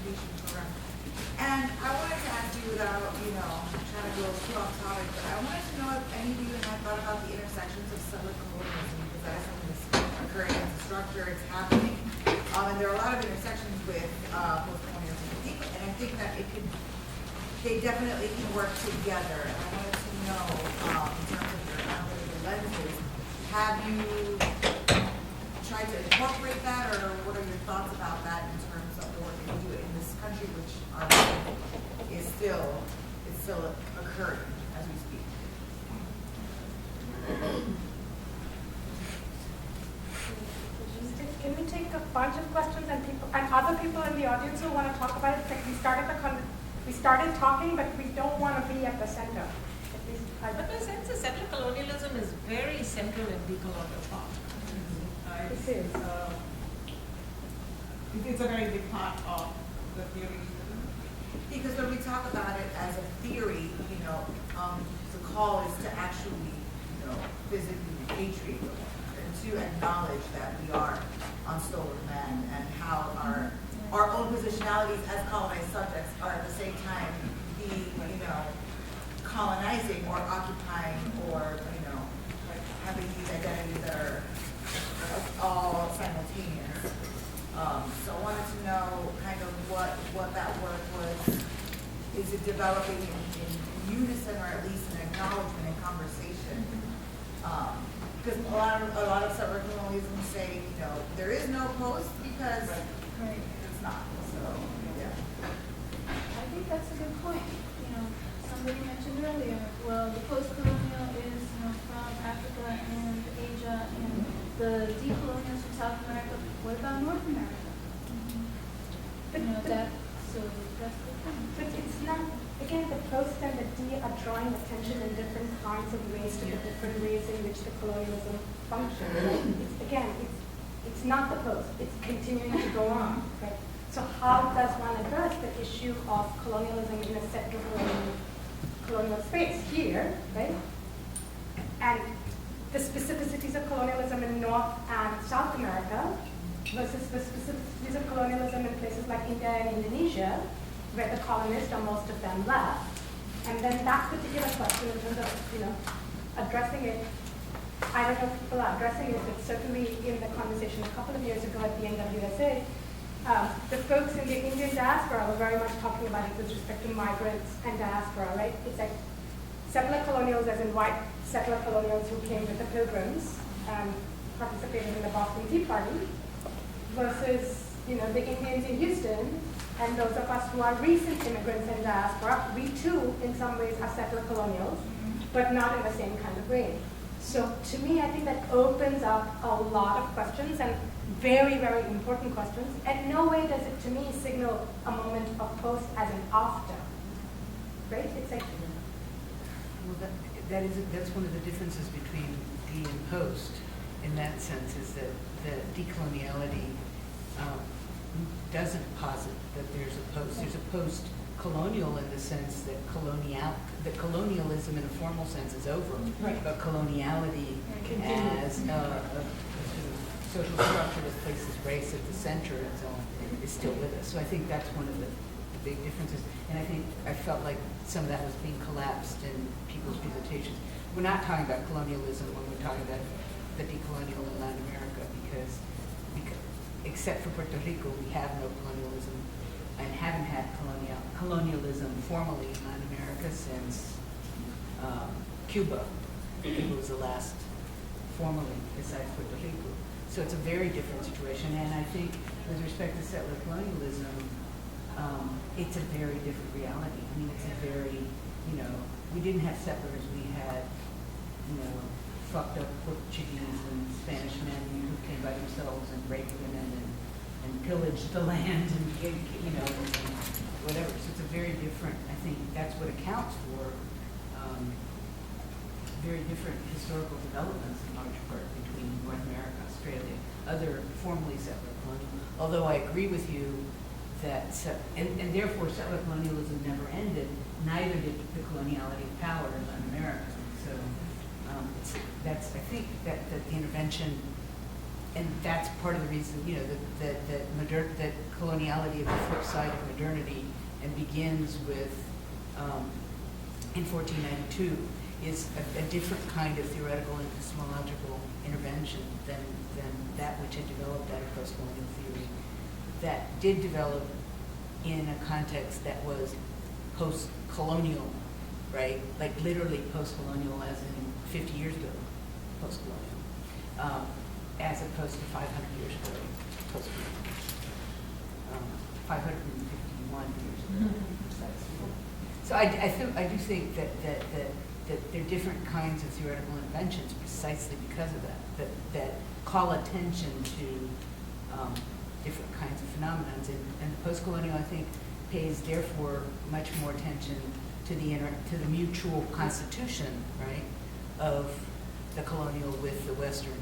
occupation program. And I wanted to ask you without, trying to go too off topic, but I wanted to know if any of you had thought about the intersections of settler colonialism, because that is something that's occurring as a structure, it's happening. And there are a lot of intersections with post-colonialism, and I think that they definitely can work together. And I wanted to know, in terms of your analytical lenses, have you tried to incorporate that, or what are your thoughts about that in terms of the work that you do in this country, which is still occurring as we speak? Can we take a bunch of questions and other people in the audience who want to talk about it? Like we started talking, but we don't want to be at the center. But my sense is settler colonialism is very central in de-colonial thought. This is. It's a very big part of the theory. Because when we talk about it as a theory, the call is to actually, physically repatriate the land and to acknowledge that we are on stolen land, and how our own positionalities as colonized subjects are at the same time being, colonizing or occupying or, having these identities that are all simultaneous. So I wanted to know kind of what that work was. Is it developing in unison, or at least an acknowledgement and conversation? Because a lot of settler colonialism say, there is no post because it's not. So yeah. I think that's a good point. Somebody mentioned earlier, well, the post-colonial is from Africa and Asia, and the de-colonials from South America. What about North America? So that's the thing. But it's not, again, the post and the de are drawing attention in different kinds of ways to the different ways in which the colonialism functions. Right? It's not the post, it's continuing to go on. Right? So how does one address the issue of colonialism in a settler colonial space here, right? And the specificities of colonialism in North and South America versus the specificities of colonialism in places like India and Indonesia, where the colonists or most of them left. And then that particular question in terms of, addressing it, I don't know if people are addressing it, but certainly in the conversation a couple of years ago at the NWSA, the folks in the Indian diaspora were very much talking about it with respect to migrants and diaspora, right? It's like settler colonials, as in white settler colonials who came with the Pilgrims and participated in the Boston Tea Party, versus the Indians in Houston and those of us who are recent immigrants in diaspora. We too, in some ways, are settler colonials, but not in the same kind of way. So to me, I think that opens up a lot of questions, and very, very important questions. And no way does it, to me, signal a moment of post as an after. Right? It's like. Well, that's one of the differences between de and post. In that sense, is that the decoloniality doesn't posit that there's a post. There's a post-colonial in the sense that colonialism in a formal sense is over, right. But coloniality as a social structure that places race at the center and so on is still with us. So I think that's one of the big differences. And I felt like some of that was being collapsed in people's presentations. We're not talking about colonialism when we're talking about the de-colonial in Latin America, because except for Puerto Rico, we have no colonialism and haven't had colonialism formally in Latin America since Cuba. Cuba was the last formally besides Puerto Rico. So it's a very different situation. And I think with respect to settler colonialism, it's a very different reality. I mean, it's a very, we didn't have settlers. We had, fucked up Portuguese and Spanish men who came by themselves and raped women and pillaged the land and whatever. So it's a very different, I think that's what accounts for very different historical developments in large part between North America, Australia, other formally settler colonial. Although I agree with you that, and therefore settler colonialism never ended, neither did the coloniality of power in Latin America. So I think that the intervention and that's part of the reason, you know, that coloniality is the flip side of modernity and begins with, in 1492, is a different kind of theoretical and epistemological intervention than that which had developed out of post-colonial theory, that did develop in a context that was post-colonial, right? Like literally post-colonial as in 50 years ago, post-colonial, as opposed to 500 years ago, post-colonial. 551 years ago, precisely. So I do think that there are different kinds of theoretical interventions precisely because of that call attention to different kinds of phenomena. And the post-colonial, I think, pays therefore much more attention to the mutual constitution, right, of the colonial with the Western,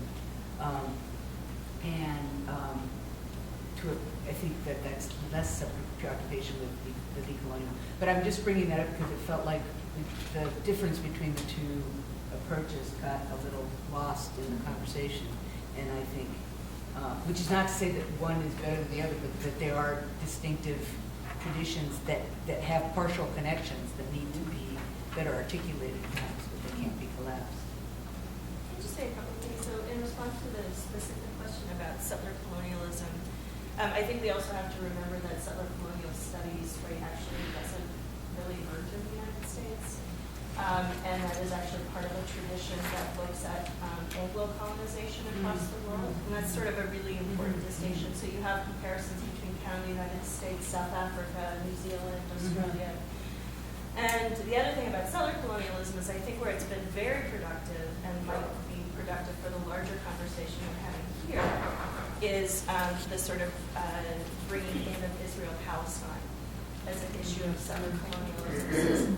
I think that's less of a preoccupation with the de-colonial. But I'm just bringing that up because it felt like the difference between the two approaches got a little lost in the conversation. And I think, which is not to say that one is better than the other, but that there are distinctive traditions that have partial connections that need to be better articulated perhaps, but they can't be collapsed. Can I just say a couple things? So in response to the specific question about settler colonialism, I think we also have to remember that settler colonial studies, right, actually doesn't really emerge in the United States. And that is actually part of a tradition that looks at Anglo-colonization across the world. And that's sort of a really important distinction. So you have comparisons between Canada, the United States, South Africa, New Zealand, Australia. And the other thing about settler colonialism is I think where it's been very productive and might be productive for the larger conversation we're having here is the sort of bringing in of Israel-Palestine as an issue of settler colonialism.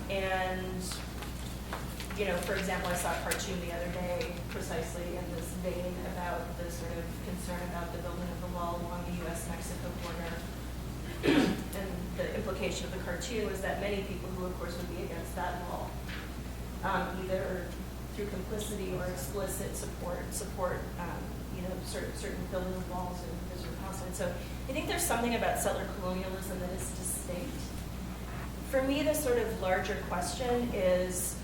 And, you know, for example, I saw a cartoon the other day precisely in this vein about the sort of concern about the building of the wall along the U.S.-Mexico border. And the implication of the cartoon was that many people who, of course, would be against that wall, either through complicity or explicit support, you know, certain building of walls in Israel-Palestine. So I think there's something about settler colonialism that is distinct. For me, the sort of larger question is,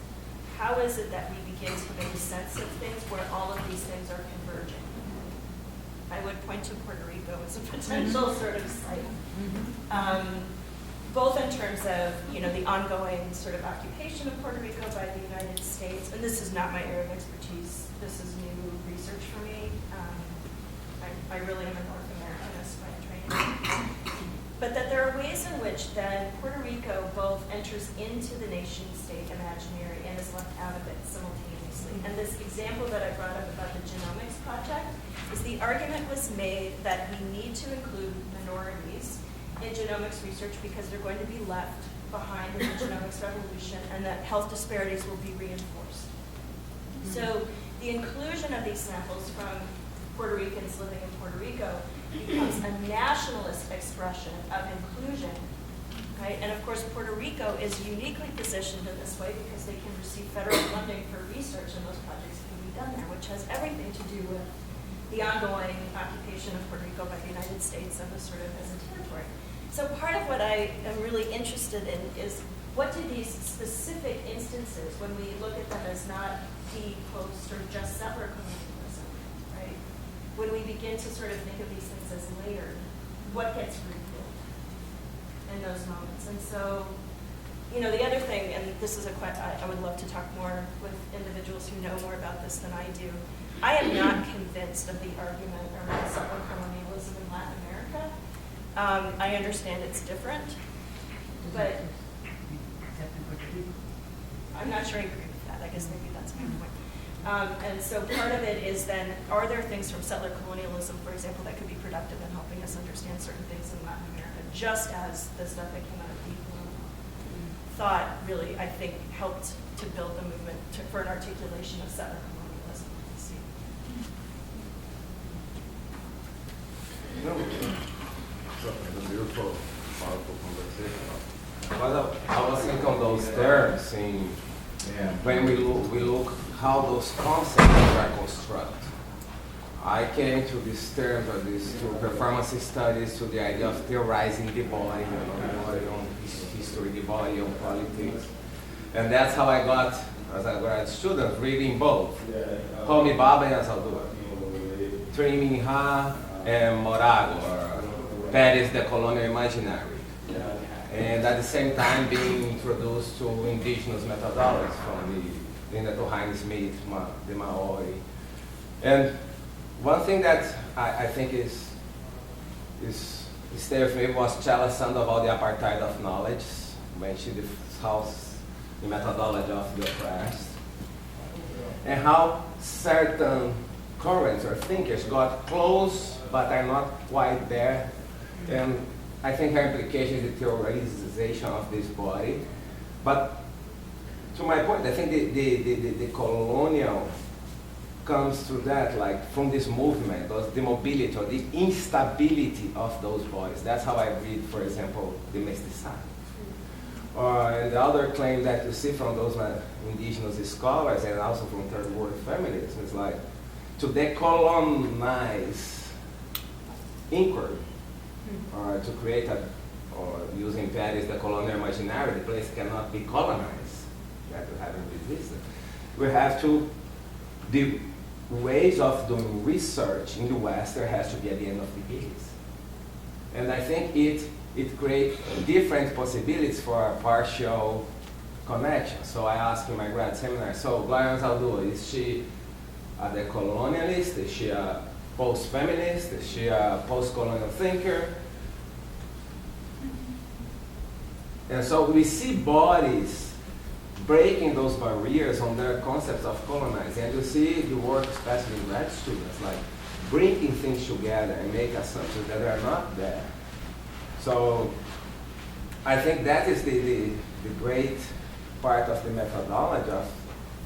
how is it that we begin to make sense of things where all of these things are converging? I would point to Puerto Rico as a potential sort of site, both in terms of, you know, the ongoing sort of occupation of Puerto Rico by the United States, and this is not my area of expertise, this is new research for me. I really am a North Americanist by training. But that there are ways in which then Puerto Rico both enters into the nation state imaginary and is left out of it simultaneously. And this example that I brought up about the genomics project is the argument was made that we need to include minorities in genomics research because they're going to be left behind in the genomics revolution and that health disparities will be reinforced. So the inclusion of these samples from Puerto Ricans living in Puerto Rico becomes a nationalist expression of inclusion, right? And of course, Puerto Rico is uniquely positioned in this way because they can receive federal funding for research and those projects can be done there, which has everything to do with the ongoing occupation of Puerto Rico by the United States and the sort of as a territory. So part of what I am really interested in is what do these specific instances, when we look at them as not post, or just settler colonialism, right? When we begin to sort of think of these things as layered, what gets revealed in those moments? And so, you know, the other thing, and this is I would love to talk more with individuals who know more about this than I do. I am not convinced of the argument around settler colonialism in Latin America. I understand it's different, but I'm not sure I agree with that. I guess maybe that's my point. And so part of it is then, are there things from settler colonialism, for example, that could be productive in helping us understand certain things in Latin America, just as the stuff that came out of de-colonial thought really, I think, helped to build the movement for an articulation of settler colonialism. No, it's a beautiful, powerful conversation. Well, I was thinking of those terms in when we look how those concepts are constructed. I came to these terms, or these to performance studies, to the idea of theorizing the body, the body on history, the body on politics. And that's how I got, as a grad student, reading both Homi Bhabha and Azaldua, Trimin Ha and Morago, or Paris, De-colonial imaginary. And at the same time being introduced to indigenous methodologies from the Linda Tohain Smith, the Maori. And one thing that I think is stay with me was Chela Sandoval, the apartheid of knowledge, when she discussed the methodology of the oppressed, and how certain currents or thinkers got close but are not quite there. And I think her implication is the theorization of this body. But to my point, I think the colonial comes through that, like from this movement, the mobility or the instability of those bodies. That's how I read, for example, the Mesticide. And the other claim that you see from those indigenous scholars and also from third world feminism is like to decolonize inquiry, or to create or using Paris, the colonial imaginary, the place cannot be colonized. That we haven't resisted. We have to, the ways of doing research in the West, there has to be at the end of the gaze. And I think it creates different possibilities for a partial connection. So I asked in my grad seminar, so Gloria Azaldua, is she a decolonialist? Is she a post-feminist? Is she a post-colonial thinker? And so we see bodies breaking those barriers on their concepts of colonizing. And you see the work, especially in grad students, like bringing things together and make assumptions that are not there. So I think that is the great part of the methodology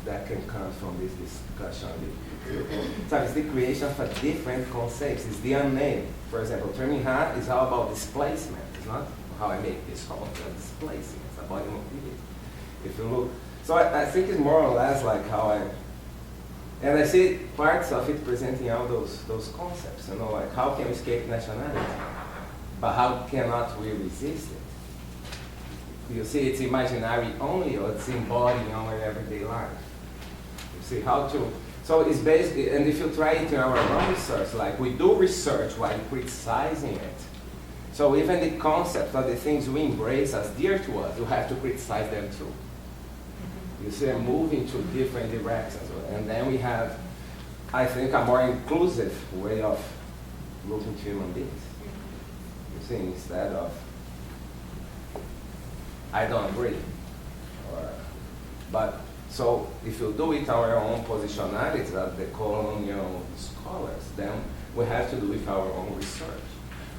that can come from this discussion. So it's the creation of a different concepts. It's the unnamed. For example, Trimin Ha is all about displacement. It's not how I make this whole displacing. It's about mobility. If you look, so I think it's more or less like how and I see parts of it presenting all those concepts, like how can we escape nationality? But how cannot we resist it? You see it's imaginary only, or it's embodied in our everyday life. You see how to, so it's basically, and if you try it in our own research, like we do research while criticizing it. So even the concept of the things we embrace as dear to us, you have to criticize them too. You see, moving to different directions. And then we have, I think, a more inclusive way of looking to human beings. You see, instead of, I don't agree. But, so if you do it our own positionality as the colonial scholars, then we have to do with our own research.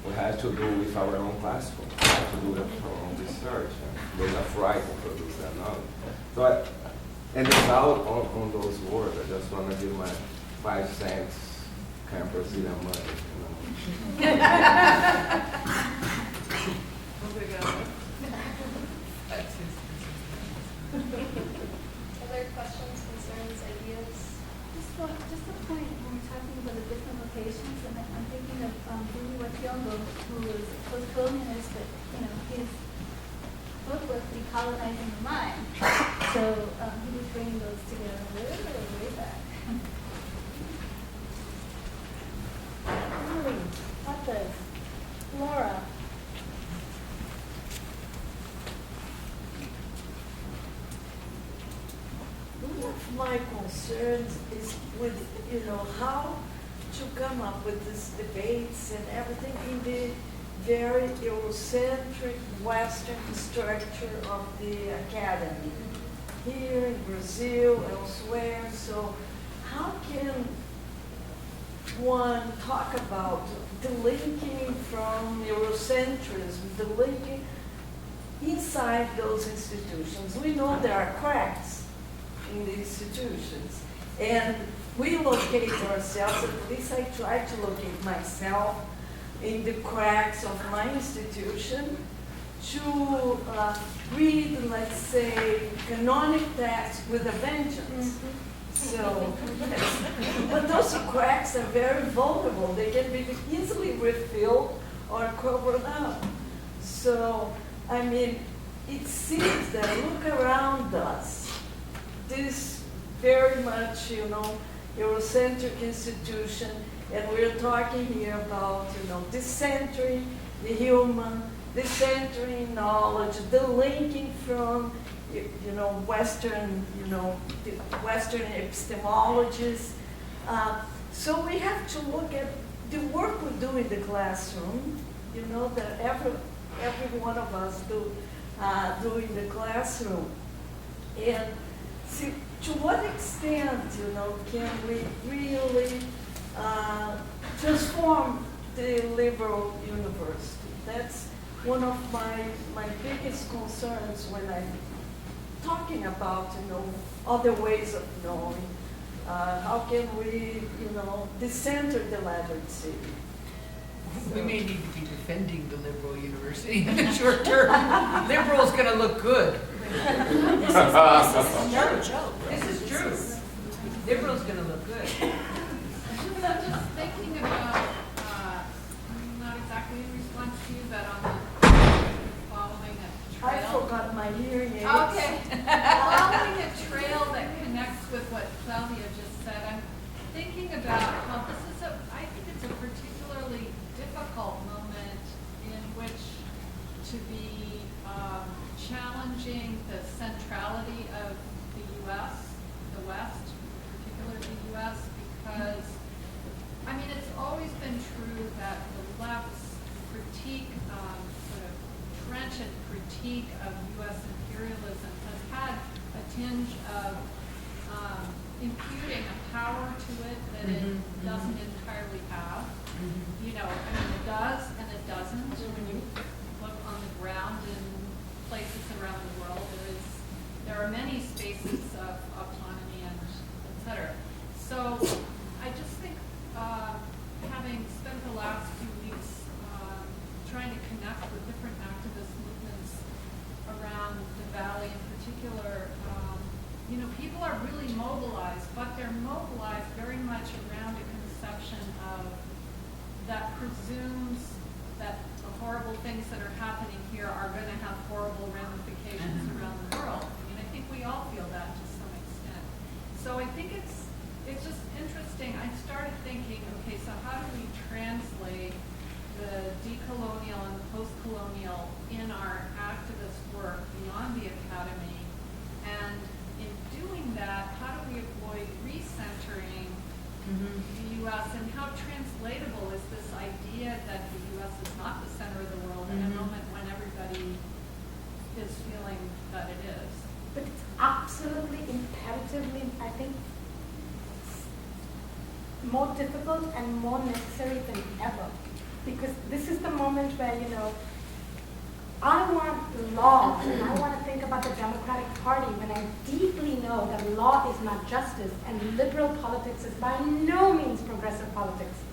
We have to do with our own classroom. We have to do with our own research. And ways of writing, produce that knowledge. So, and it's out on those words. I just want to give my 5 cents Brazilian money. Other questions, concerns, ideas? Just a point when we're talking about the different locations, and I'm thinking of Billy Wationgo, who is a post-colonialist, but his book was De-colonizing the Mind. So he was bringing those together way back. Emily, others, Laura. One of my concerns is with, how to come up with these debates and everything in the very Eurocentric Western structure of the academy, here in Brazil, elsewhere. So how can one talk about the linking from Eurocentrism, the linking inside those institutions? We know there are cracks in the institutions, and we locate ourselves, at least I try to locate myself in the cracks of my institution to read, let's say, canonic texts with a vengeance. So, but those cracks are very vulnerable. They can be easily refilled or covered up. So, I mean, it seems that look around us, this very much, Eurocentric institution, and we're talking here about, decentering the human, decentering knowledge, the linking from, Western, the Western epistemologies. So we have to look at the work we do in the classroom, that every one of us do in the classroom. And see, to what extent, can we really transform the liberal university? That's one of my biggest concerns when I'm talking about, other ways of knowing. How can we, decenter the labyrinth city? We may need to be defending the liberal university in the short term. Liberal's going to look good. This is no joke. This is true. Liberal's going to look good. I'm just thinking about, not exactly in response to you, but on the following a trail. I forgot my hearing aids. Okay. Following a trail that connects with what Claudia just said, I'm thinking about how this is I think it's a particularly difficult moment in which to be challenging the centrality of the U.S., the West, particularly the U.S., because it's always been true that the left's critique, sort of trenchant critique of U.S. imperialism has had a tinge of imputing a power to it that it doesn't entirely have. It does and it doesn't. When you look on the ground in places around the world, there are many spaces of autonomy and et cetera. So I just think having spent the last few weeks trying to connect with different activist movements around the Valley in particular, people are really mobilized, but they're mobilized very much around a conception of that presumes that the horrible things that are happening here are going to have horrible ramifications around the world. I think we all feel that to some extent. So I think it's just interesting. I started thinking, okay, so how do we translate the de-colonial and the post-colonial in our activist work beyond the academy? And in doing that, how do we avoid recentering the U.S. and how translatable is this idea that the U.S. is not the center of the world in a moment when everybody is feeling that it is? But it's absolutely imperatively, I think, more difficult and more necessary than ever. Because this is the moment where, I want law, and I want to think about the Democratic Party when I deeply know that law is not justice, and liberal politics is by no means progressive politics.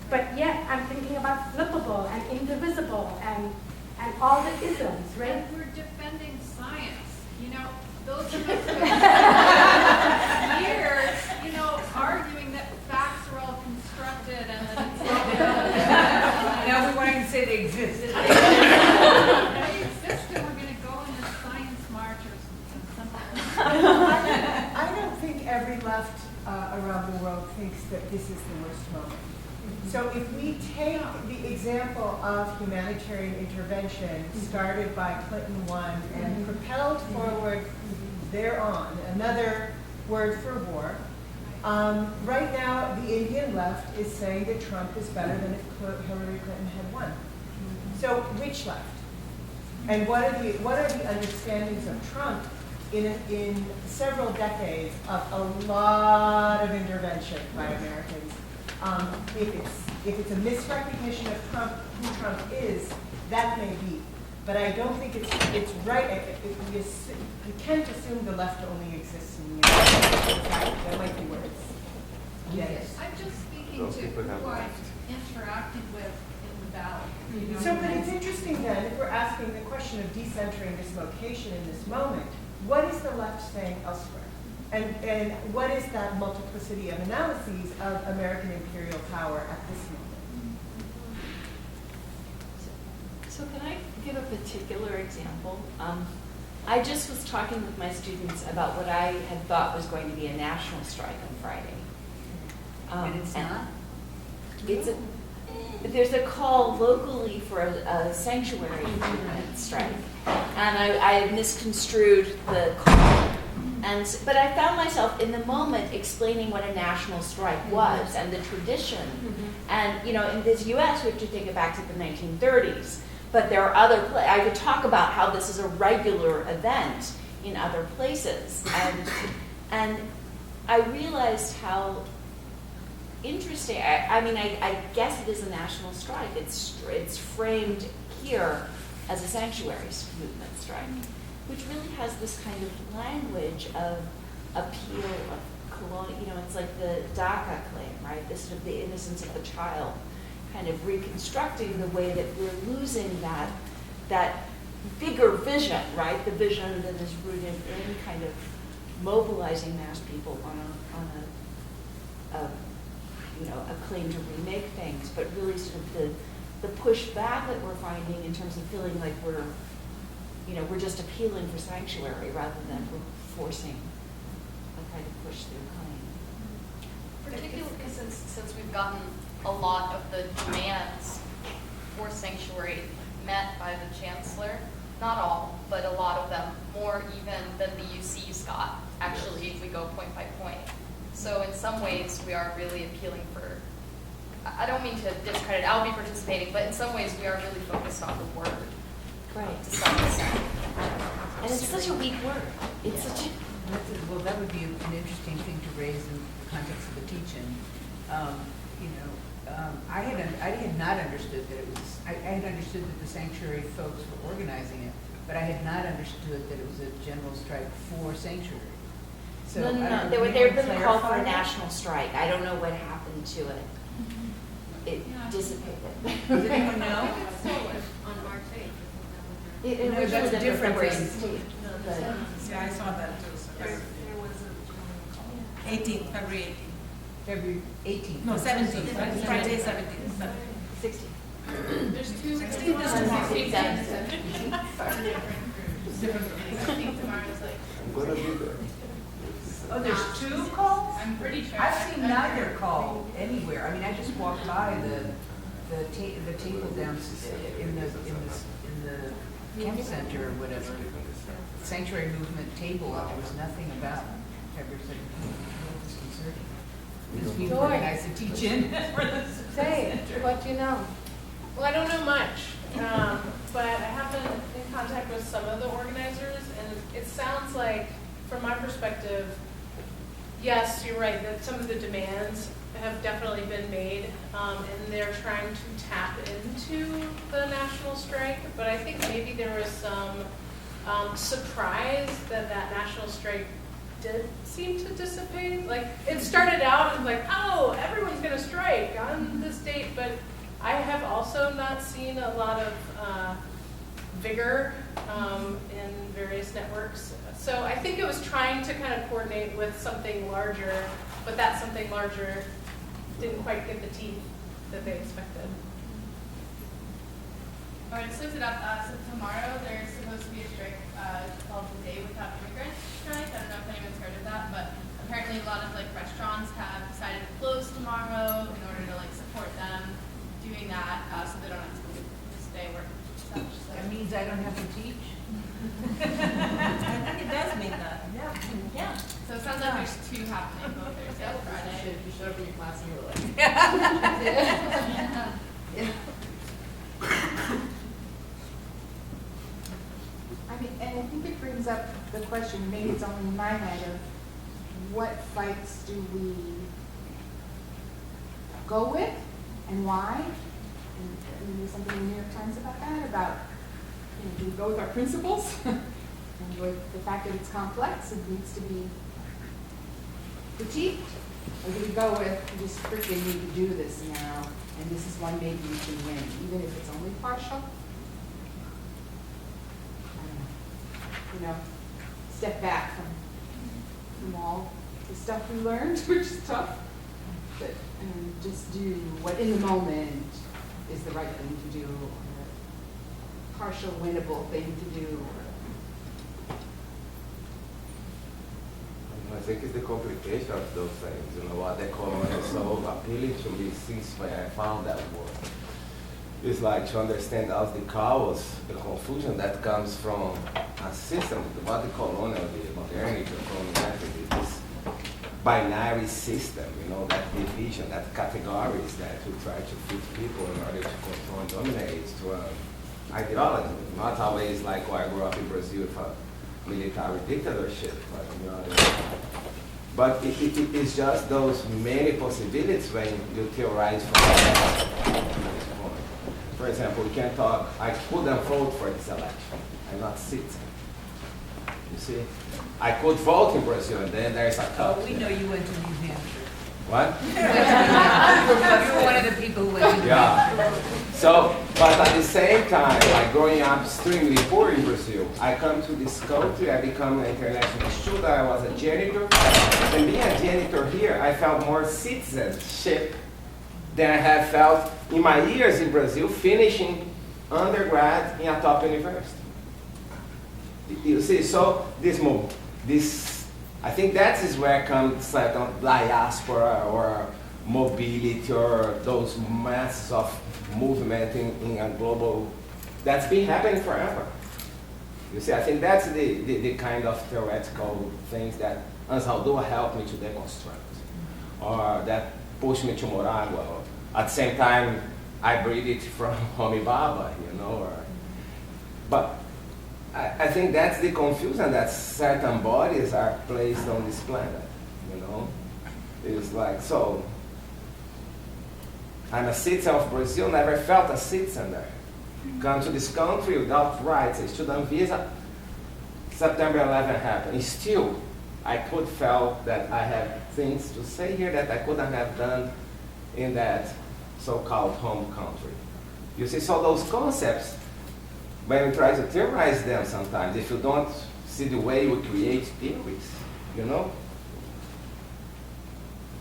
But yet, I'm thinking about flippable and indivisible and all the isms, right? And we're defending science. Those of us who have years, arguing that facts are all constructed and that it's all Now we want to say they exist. they exist and we're going to go in a science march or something. I don't think every left around the world thinks that this is the worst moment. So if we take the example of humanitarian intervention started by Clinton 1 and propelled forward thereon, another word for war, right now the Indian left is saying that Trump is better than if Hillary Clinton had won. So which left? And what are the understandings of Trump in several decades of a lot of intervention by Americans? If it's a misrecognition of Trump, who Trump is, that may be. But I don't think it's right. You can't assume the left only exists in the United States. That might be where it's. Yes. I'm just speaking to who I'm interacting with in the Valley. So, but it's interesting then, if we're asking the question of decentering this location in this moment, what is the left saying elsewhere? And what is that multiplicity of analyses of American imperial power at this moment? So can I give a particular example? I just was talking with my students about what I had thought was going to be a national strike on Friday. And it's not? There's a call locally for a sanctuary movement strike. And I misconstrued the call. But I found myself in the moment explaining what a national strike was and the tradition. And, you know, in this U.S., we have to take it back to the 1930s. But there are other I could talk about how this is a regular event in other places. And I realized how interesting, I guess it is a national strike. It's framed here as a sanctuary movement strike, which really has this kind of language of appeal of colonial, you know, it's like the DACA claim, right? This sort of the innocence of the child, kind of reconstructing the way that we're losing that bigger vision, right? The vision that is rooted in kind of mobilizing mass people on a claim to remake things, but really sort of the pushback that we're finding in terms of feeling like we're just appealing for sanctuary rather than we're forcing a kind of push through claim. Particularly since we've gotten a lot of the demands for sanctuary met by the chancellor, not all, but a lot of them, more even than the UCs got, actually, if we go point by point. So in some ways, we are really appealing for, I don't mean to discredit, I'll be participating, but in some ways, we are really focused on the word. Right. To some extent. And it's such a weak word. It's such a... Well, that would be an interesting thing to raise in the context of the teach-in. I had not understood that it was, I had understood that the sanctuary folks were organizing it, but I had not understood that it was a general strike for sanctuary. So No. There had been a call for a national strike. I don't know what happened to it. It dissipated. Does anyone know? It's still on March 8th. It No, was that's really different February than- 16th. But Yeah, I saw that too. So There was a 18th, February 18th. February 18th. No, 17th, right? Friday 17th. 16th. There's two. 16th is tomorrow. 16th tomorrow's like. I'm gonna be there. Oh, there's two calls? I'm pretty sure. I've seen neither call anywhere. I mean, I just walked by the table down in the camp center or whatever, sanctuary movement table, and there was nothing about February 17th. It was disconcerting. Because people Joy. organized to teach in. Say, what do you know? Well, I don't know much, but I have been in contact with some of the organizers, and it sounds like, from my perspective, yes, you're right, that some of the demands have definitely been made, and they're trying to tap into the national strike, but I think maybe there was some surprise that national strike did seem to dissipate. Like, it started out as like, oh, everyone's going to strike on this date, but I have also not seen a lot of vigor in various networks. So I think it was trying to kind of coordinate with something larger, but that something larger didn't quite get the teeth that they expected. All right, just looked it up. So tomorrow there's supposed to be a strike called the Day Without Immigrants strike. I don't know if anyone's heard of that, but apparently a lot of restaurants have decided to close tomorrow in order to support them doing that, so they don't have to stay working. So That means I don't have to teach? I think it does mean that. yeah. So it sounds like there's two happening both Thursday and Friday. You showed up in your class and you were like, And I think it brings up the question, maybe it's only in my head, of what fights do we go with and why? And there's something in the New York Times about that, about do we go with our principles and with the fact that it's complex and needs to be critiqued? Or do we go with, we just freaking need to do this now, and this is one maybe we can win, even if it's only partial? Step back from from all the stuff we learned, which is tough, but just do what in the moment is the right thing to do, or a partial winnable thing to do. I think it's the complication of those things. You know what de-colonial is so appealing to me since when I found that word. It's like to understand all the chaos, the confusion that comes from a system, what de-colonial, the modernity, the coloniality, this binary system, you know, that division, that categories that we try to fit people in order to control and dominate to ideology. Not always like I grew up in Brazil with a military dictatorship, but you know, but it's just those many possibilities when you theorize from that point. For example, we can talk, I couldn't vote for this election. I'm not citizen. You see? I could vote in Brazil, and then there's a cut. Oh, we know you went to New Hampshire. What? You were one of the people who went to New Hampshire. Yeah. So, but at the same time, like growing up extremely poor in Brazil, I come to this country, I become an international student, I was a janitor. And being a janitor here, I felt more citizenship than I have felt in my years in Brazil, finishing undergrad in a top university. You see, so this, I think that is where comes like diaspora or mobility or those masses of movement in a global, that's been happening forever. You see, I think that's the kind of theoretical things that Ansaldo helped me to deconstruct, or that pushed me to Moraga. Or at the same time, I breathed it from Homi Baba, you know. But I think that's the confusion that certain bodies are placed on this planet, you know. It's like, so, I'm a citizen of Brazil, never felt a citizen there. Come to this country without rights, a student visa, September 11 happened. Still, I could feel that I have things to say here that I couldn't have done in that so-called home country. You see, so those concepts, when we try to theorize them sometimes, if you don't see the way we create theories, you know,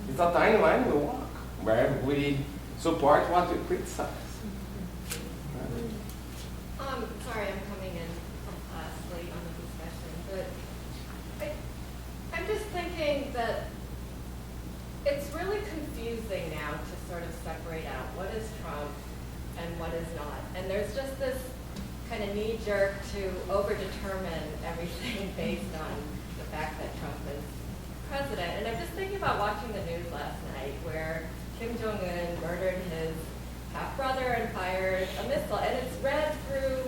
it's a tiny line we walk, where we support what we criticize. Sorry, I'm coming in from class late on the discussion, but I'm just thinking that it's really confusing now to sort of separate out what is Trump and what is not. And there's just this kind of knee-jerk to over-determine everything based on the fact that Trump is president. And I'm just thinking about watching the news last night where Kim Jong-un murdered his half-brother and fired a missile. And it's read through,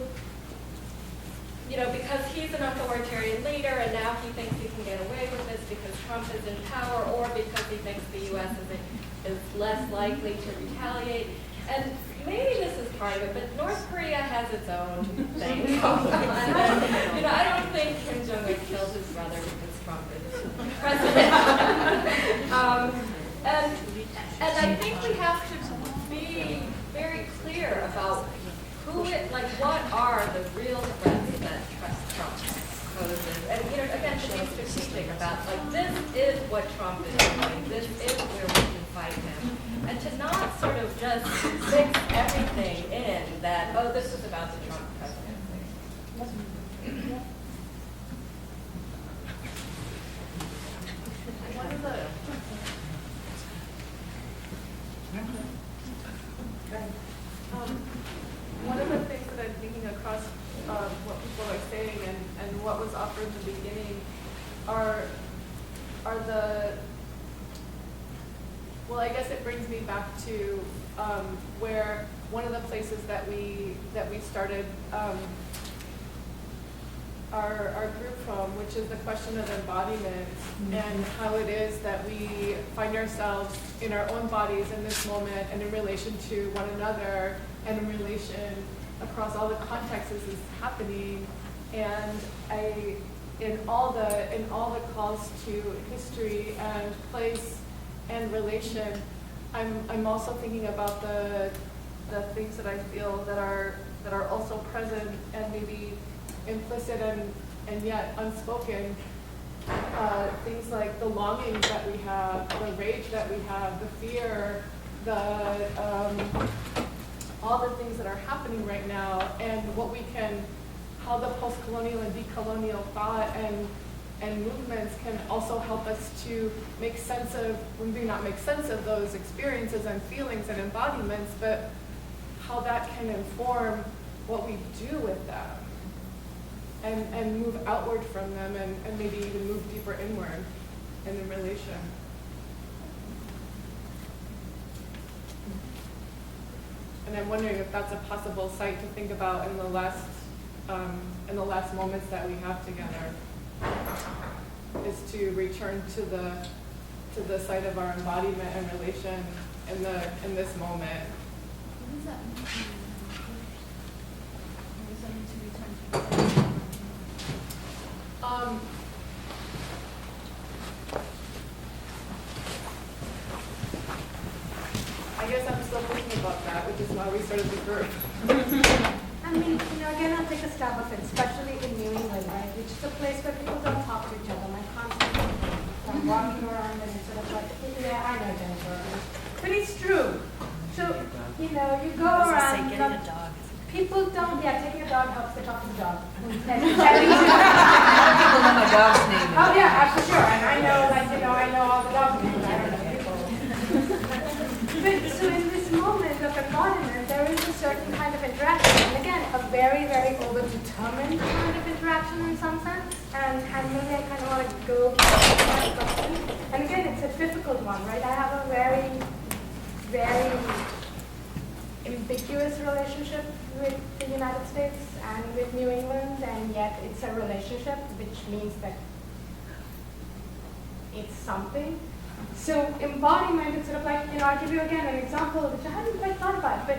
you know, because he's an authoritarian leader and now he thinks he can get away with this because Trump is in power, or because he thinks the U.S. is less likely to retaliate. And maybe this is part of it, but North Korea has its own thing. You know, I don't think Kim Jong-un killed his brother because Trump is president. And I think we have to be very clear about what are the real threats that Trump poses. And, you know, again, to be strategic about, like, this is what Trump is doing. This is where we can fight him. And to not sort of just mix everything in that, oh, this is about the Trump presidency. One of the things that I'm thinking across what people are saying and what was offered in the beginning are the, well, I guess it brings me back to where one of the places that we started our group from, which is the question of embodiment, and how it is that we find ourselves in our own bodies in this moment and in relation to one another and in relation across all the contexts this is happening. And in all the calls to history and place and relation, I'm also thinking about the things that I feel that are also present and maybe implicit and yet unspoken things like the longing that we have, the rage that we have, the fear, all the things that are happening right now, and how the post-colonial and de-colonial thought and movements can also help us to make sense of, maybe not make sense of those experiences and feelings and embodiments, but how that can inform what we do with them and move outward from them and maybe even move deeper inward in the relation. And I'm wondering if that's a possible site to think about in the last moments that we have together, is to return to the site of our embodiment and relation in this moment. What does that mean? What does that mean to return to the site? I guess I'm still thinking about that, which is why we started the group. I mean, again, I'll take a stab of it, especially in New England, right, which is a place where people don't talk to each other. My constantly, I'm walking around and it's sort of like, yeah, I know, Jennifer. But it's true. So, you go around. Getting a dog. People don't, taking a dog helps to talk to the dog. People know my dog's name. Oh, yeah, for sure. And I know all the dog names. I don't know people. But so in this moment of embodiment, there is a certain kind of interaction. And again, a very, very overdetermined kind of interaction in some sense. And maybe I kind of want to go to that question. And again, it's a difficult one, right? I have a very, very ambiguous relationship with the United States and with New England, and yet it's a relationship, which means that it's something. So embodiment, it's sort of like, I'll give you again an example, which I hadn't quite thought about, but,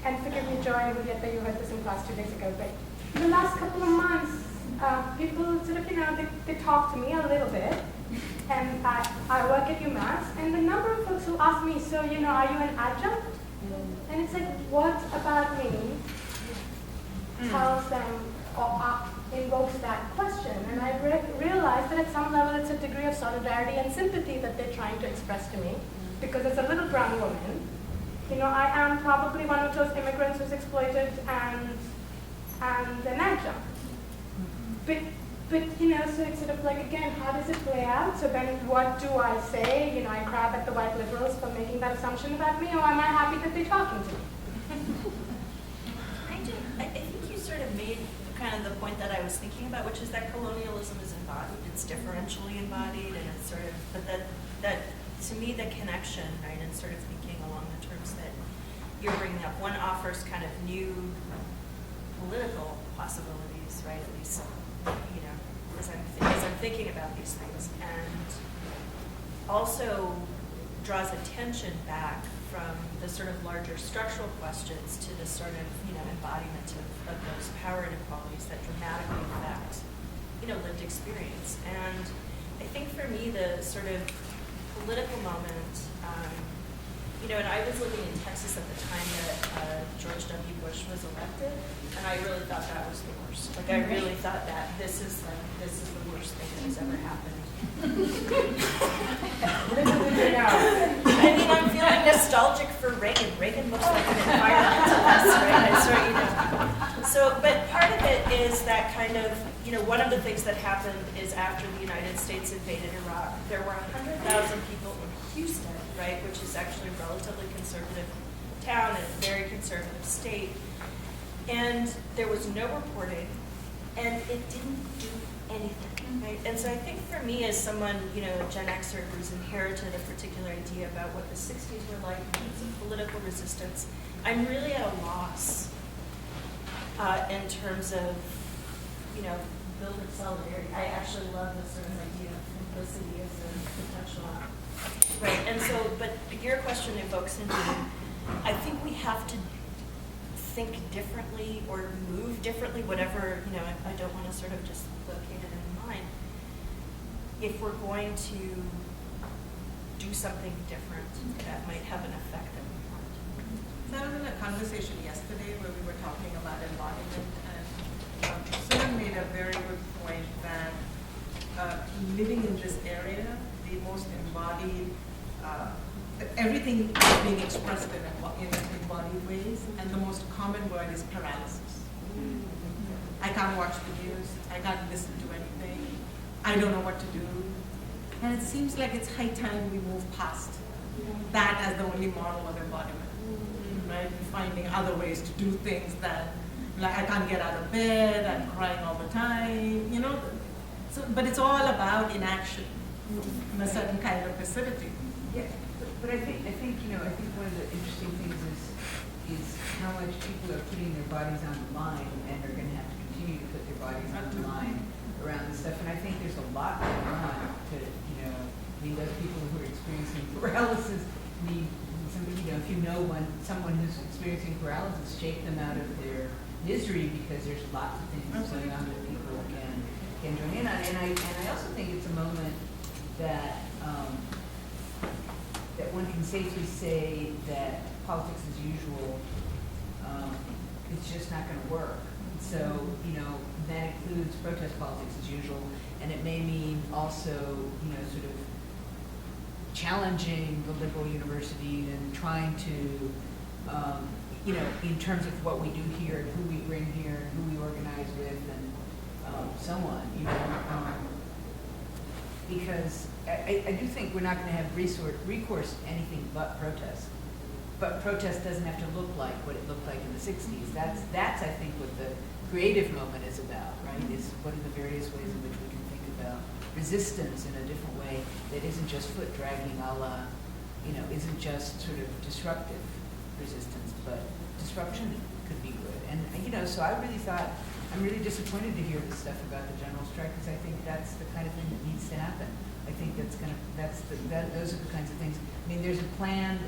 and forgive me, Joy, Julieta, you heard this in class 2 days ago, but in the last couple of months, people sort of, they talk to me a little bit, and I work at UMass, and the number of folks who ask me, so, are you an adjunct? And it's like, what about me tells them or invokes that question? And I realized that at some level it's a degree of solidarity and sympathy that they're trying to express to me, because as a little brown woman, I am probably one of those immigrants who's exploited and an adjunct. But so it's sort of like, again, how does it play out? So then what do I say? I crab at the white liberals for making that assumption about me, or am I happy that they're talking to me? I think you sort of made kind of the point that I was thinking about, which is that colonialism is embodied, it's differentially embodied, and it's sort of, but that to me, the connection, right, and sort of thinking along the terms that you're bringing up, one offers kind of new political possibilities, right, at least, as I'm thinking about these things, and also draws attention back from the sort of larger structural questions to the sort of, embodiment of those power inequalities that dramatically affect, lived experience. And I think for me, the sort of political moment, and I was living in Texas at the time that George W. Bush was elected, and I really thought that was the worst. Like, I really thought that this is the worst thing that has ever happened. I'm feeling nostalgic for Reagan. Reagan looks like an environmentalist, right? So, but part of it is that kind of, one of the things that happened is after the United States invaded Iraq, there were 100,000 people in Houston, right, which is actually a relatively conservative town and a very conservative state. And there was no reporting, and it didn't do anything, right? And so I think for me, as someone, a Gen Xer who's inherited a particular idea about what the 60s were like in terms of political resistance, I'm really at a loss in terms of, building solidarity. I actually love this sort of idea of simplicity as a potential, right? And so, but your question evokes into, I think we have to think differently or move differently, whatever, I don't want to sort of just locate it in mind. If we're going to do something different, that might have an effect that we want. So I was in a conversation yesterday where we were talking about embodiment, and someone made a very good point that everything is being expressed in embodied ways, and the most common word is paralysis. I can't watch the news, I can't listen to anything, I don't know what to do. And it seems like it's high time we move past that as the only model of embodiment, right? Finding other ways to do things that, like I can't get out of bed, I'm crying all the time, you know? So, but it's all about inaction and a certain kind of passivity. Yeah, but I think one of the interesting things is how much people are putting their bodies on the line and are going to have to continue to put their bodies on the line around this stuff. And I think there's a lot going on to, those people who are experiencing paralysis need somebody, if you know someone who's experiencing paralysis, shake them out of their misery, because there's lots of things going on that people can join in on. And I also think it's a moment that that one can safely say that politics as usual, it's just not going to work. So, that includes protest politics as usual, and it may mean also, sort of challenging the liberal university and trying to, in terms of what we do here and who we bring here and who we organize with and so on, because I do think we're not going to have recourse to anything but protest. But protest doesn't have to look like what it looked like in the 60s. That's I think what the creative moment is about, right? Is what are the various ways in which we can think about resistance in a different way that isn't just foot dragging isn't just sort of disruptive resistance, but disruption could be good. And so I really thought, I'm really disappointed to hear this stuff about the general strike, because I think that's the kind of thing that needs to happen. I think those are the kinds of things. I mean, there's a planned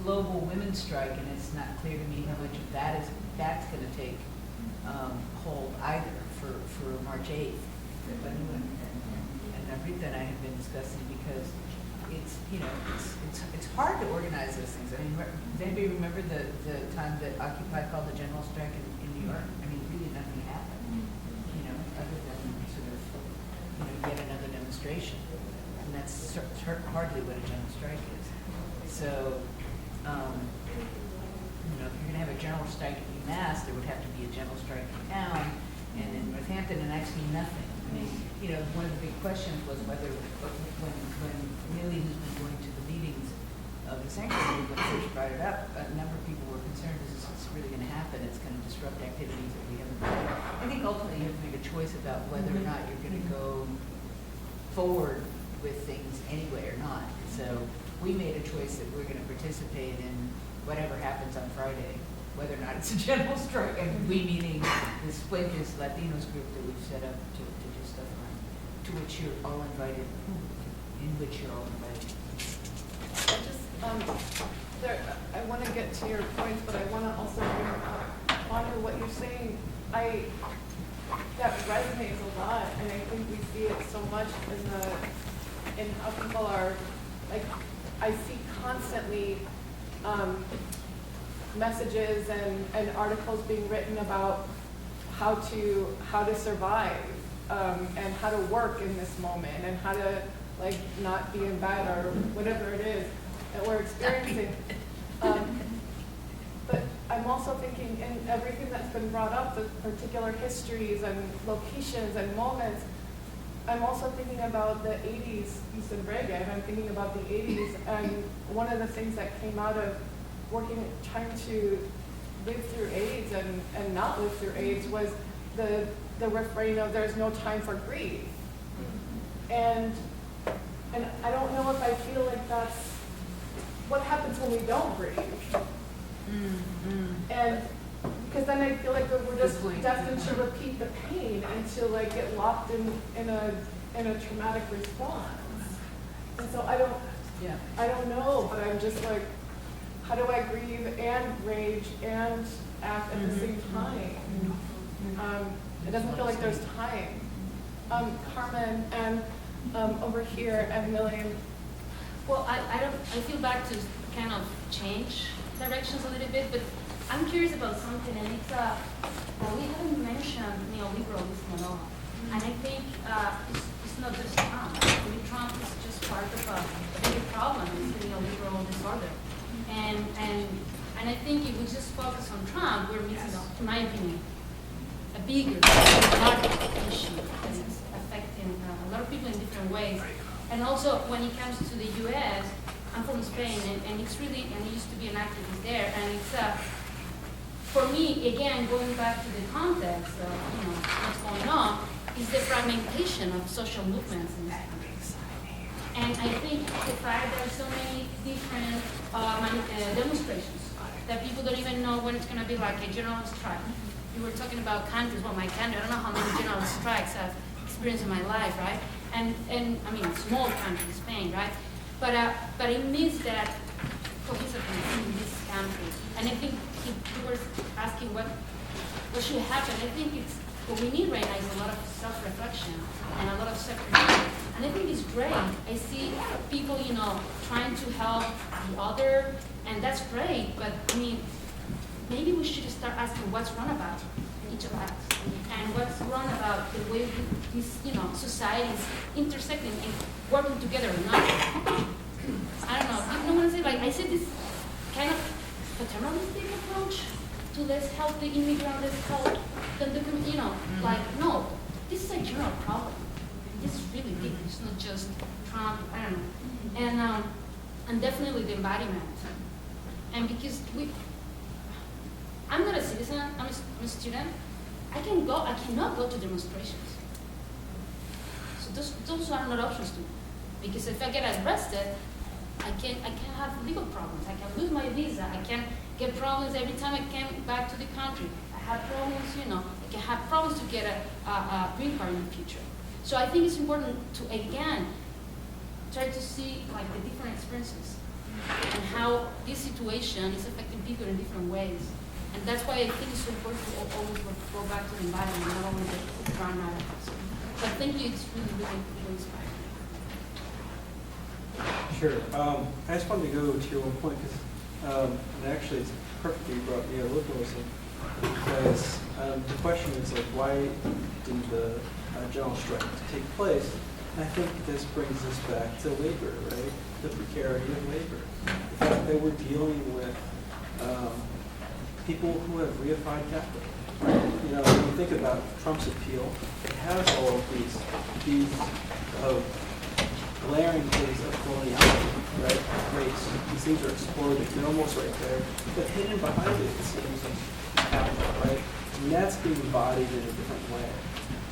global women's strike, and it's not clear to me how much of that's going to take hold either for March 8th. But and Rita and I have been discussing, because it's hard to organize those things. I mean, does anybody remember the time that Occupy called the general strike in New York? I mean, really nothing happened, other than sort of, yet another demonstration. And that's hardly what a general strike is. So, if you're going to have a general strike at UMass, there would have to be a general strike in town, and in Northampton, and actually nothing. I mean, one of the big questions was whether, when Millie, who's been going to the meetings of the sanctuary, when first brought it up, a number of people were concerned, is this really going to happen? It's going to disrupt activities that we haven't done. I think ultimately you have to make a choice about whether or not you're going to go forward with things anyway or not. So we made a choice that we're going to participate in whatever happens on Friday, whether or not it's a general strike. And we meaning the Splinters Latinos group that we've set up to do stuff on, to which you're all invited, in which you're all invited. I want to get to your points, but I want to also honor what you're saying. That resonates a lot, and I think we see it so much in how people are, like, I see constantly messages and articles being written about how to survive and how to work in this moment and how to not be in bed or whatever it is that we're experiencing. But I'm also thinking in everything that's been brought up, the particular histories and locations and moments, I'm also thinking about the 80s, you said reggae, and I'm thinking about the 80s, and one of the things that came out of trying to live through AIDS and not live through AIDS was the refrain of "there's no time for grief." And I don't know if I feel like that's what happens when we don't grieve. And because then I feel like we're just destined to repeat the pain and to get locked in a traumatic response. And so I don't know, but I'm just like, how do I grieve and rage and act at the same time? It doesn't feel like there's time. Carmen and over here and Millian. Well, I feel bad to kind of change directions a little bit, but I'm curious about something, and it's we haven't mentioned neoliberalism at all. And I think it's not just Trump. I mean, Trump is just part of a bigger problem. It's a neoliberal disorder. And I think if we just focus on Trump, we're missing, in my opinion, a bigger, larger issue that is affecting a lot of people in different ways. And also, when it comes to the U.S., I'm from Spain, and it's really, and I used to be an activist there, and it's, for me, again, going back to the context of, what's going on, is the fragmentation of social movements in this country. And I think the fact that so many different demonstrations, that people don't even know when it's going to be like a general strike. You were talking about countries, well, my country, I don't know how many general strikes I've experienced in my life, right? And I mean, small country, Spain, right? But it means that cohesiveness in this country. And I think you were asking what should happen. I think it's what we need right now is a lot of self-reflection and a lot of self-reflection. And I think it's great. I see people, trying to help the other, and that's great. But I mean, maybe we should start asking what's wrong about each of us, and what's wrong about the way these, societies intersecting and working together or not. I don't know. You know what I'm saying? Like I said, this kind of paternalistic approach to let's help the immigrant, let's help the like no, this is a general problem. This is really big. It's not just Trump. I don't know. And definitely the embodiment. And because I'm not a citizen, I'm a student, I cannot go to demonstrations. So those are not options to me. Because if I get arrested, I can have legal problems. I can lose my visa. I can get problems every time I come back to the country. I have problems, I can have problems to get a green card in the future. So I think it's important to, again, try to see like the different experiences and how this situation is affecting people in different ways. And that's why I think it's so important to always go back to the environment, not only the ground narratives. But thank you, it's really, really, really inspiring. Sure. I just wanted to go to your one point, because and actually it's perfect that you brought neoliberalism, because the question is like, why didn't the general strike take place? And I think this brings us back to labor, right? The precarity of labor. The fact that we're dealing with people who have reified capital. When you think about Trump's appeal, it has all of these glaring things of coloniality, right? Race. These things are exploding. They're almost right there. But hidden behind it, it seems like capital, right? And that's being embodied in a different way.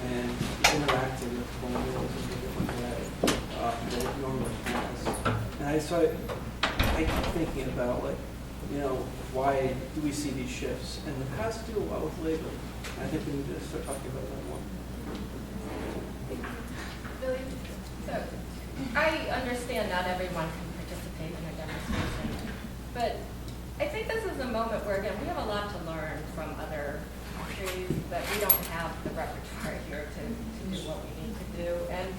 And interacting with colonialism in a different way than it normally has. And I keep thinking about, like, why do we see these shifts? And it has to do a lot with labor. And I think we need to start talking about that more. Billy, so I understand not everyone can participate in a demonstration, but I think this is a moment where, again, we have a lot to learn from other countries, but we don't have the repertoire here to do what we need to do. And,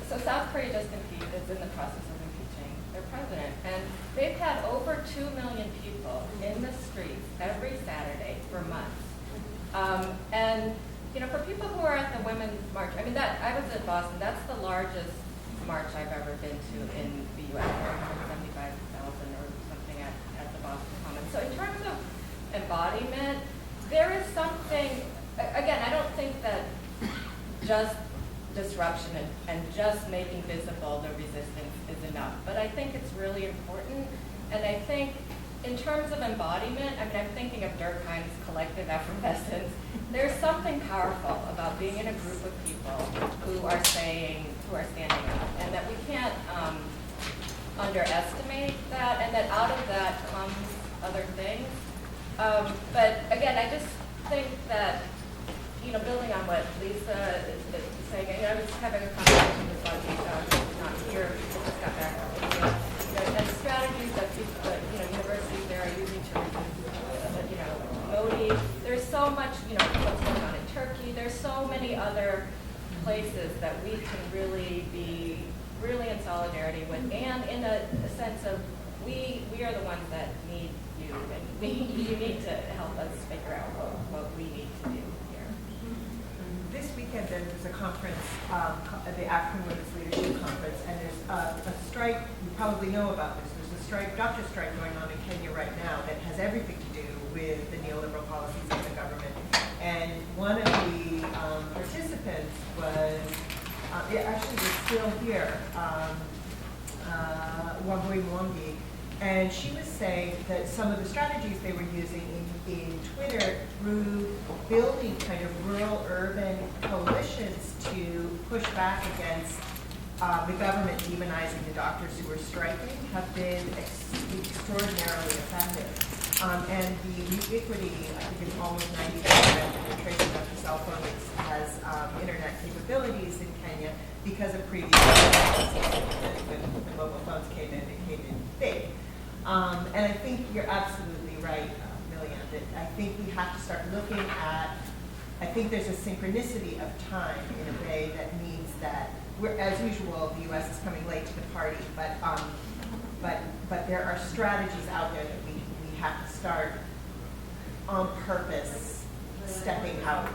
so South Korea is in the process of impeaching their president, and they've had over 2 million people in the streets every Saturday for months. And, for people who are at the Women's March, I was at Boston, that's the largest march I've ever been to in the U.S., 75,000 or something at the Boston Commons. So in terms of embodiment, there is something, again, I don't think that just disruption and just making visible the resistance is enough, but I think it's really important. And I think in terms of embodiment, I'm thinking of Durkheim's collective effervescence. There's something powerful about being in a group of people who are standing up, and that we can't underestimate that, and that out of that comes other things. But again, I just think that, building on what Lisa is saying, I was having a conversation with Lisa, who's not here, she just got back from India, and strategies that universities there are using to reduce, Modi. There's so much, what's going on in Turkey. There's so many other places that we can really be really in solidarity with, and in a sense of we are the ones that need you, and you need to help us figure out what we need to do here. this weekend there was a conference, the African Women's Leadership Conference, and there's a strike, you probably know about this, there's a strike, doctor strike going on in Kenya right now that has everything to do with the neoliberal policies of the government. And one of the participants was, actually was still here, Wambui Mwangi, and she was saying that some of the strategies they were using in Twitter through building kind of rural-urban coalitions to push back against the government demonizing the doctors who were striking have been extraordinarily effective. And the ubiquity, I think it's almost 90% of the tracing of the cell phone has internet capabilities in Kenya because of previous when the mobile phones came in, it came in big. And I think you're absolutely right, Millian, that I think we have to start looking at, I think there's a synchronicity of time in a way that means that we're, as usual, the US is coming late to the party, but there are strategies out there that we have to start on purpose stepping out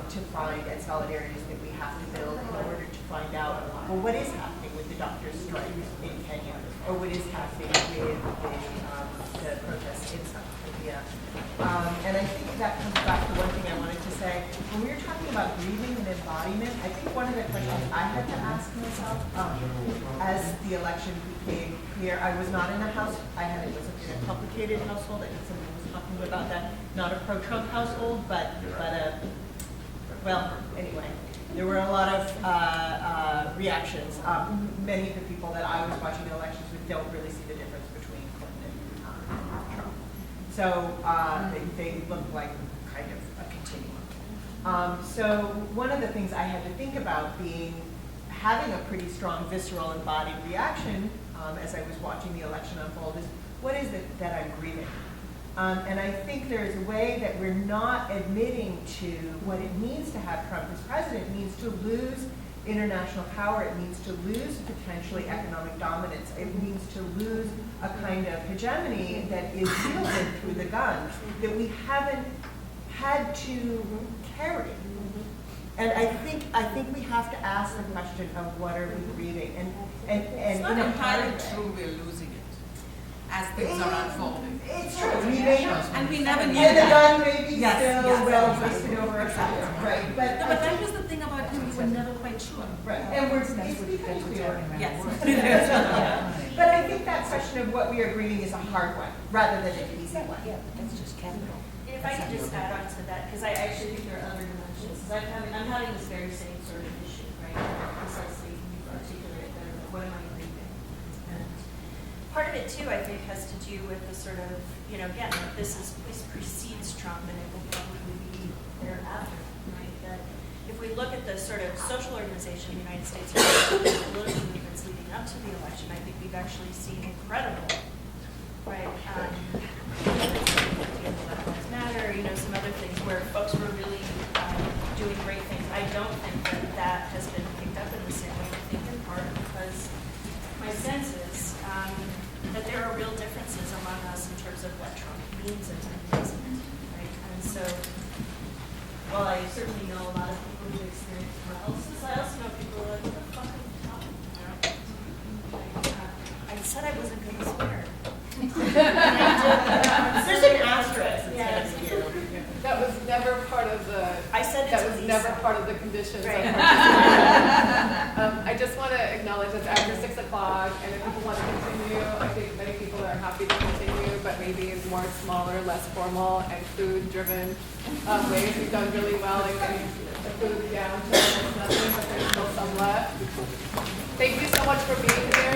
to find, and solidarities that we have to build in order to find out, well, what is happening with the doctors' strike in Kenya, or what is happening with the protests in South Korea. And I think that comes back to one thing I wanted to say. When we were talking about grieving and embodiment, I think one of the questions I had to ask myself as the election became clear, I was not in a house, it was in a complicated household, I think somebody was talking about that, not a pro-Trump household, but well, anyway, there were a lot of reactions. Many of the people that I was watching the elections with don't really see the difference between Clinton and Trump. So they look like kind of a continuum. So one of the things I had to think about having a pretty strong visceral embodied reaction as I was watching the election unfold is, what is it that I'm grieving? And I think there's a way that we're not admitting to what it means to have Trump as president. It means to lose international power. It means to lose potentially economic dominance. It means to lose a kind of hegemony that is wielded through the gun that we haven't had to carry. And I think we have to ask the question of what are we grieving, and it's not entirely true we're losing it as things are unfolding. It's true. And we never knew that. And the gun may be yes, still well twisted over our heads, right? But that was the thing about it, we were never quite sure. Right, and it's becoming clear. Yes. But I think that question of what we are grieving is a hard one, rather than an easy one. Yeah, that's just capital. If I could just add on to that, because I actually think there are other dimensions. I'm having this very same sort of issue, right? Precisely, you've articulated better, what am I grieving? And part of it too, I think, has to do with the sort of, again, this precedes Trump, and it will probably be thereafter, right? That if we look at the sort of social organization in the United States, and the political movements leading up to the election, I think we've actually seen incredible, right? Black Lives Matter, some other things where folks were really doing great things. I don't think that has been picked up in the same way. I think in part because my sense is that there are real differences among us in terms of what Trump means and doesn't, right? And so, while I certainly know a lot of people who experience paralysis, I also know people who are like, what the fuck are you talking about? I said I wasn't going to swear. There's an asterisk. Yes. That was never part of the. I said that was never part of the conditions. Right. I just want to acknowledge it's after 6 o'clock, and if people want to continue, I think many people are happy to continue, but maybe in more smaller, less formal, and food-driven ways. We've done really well in getting the food down to almost nothing, but there's still some left. Thank you so much for being here.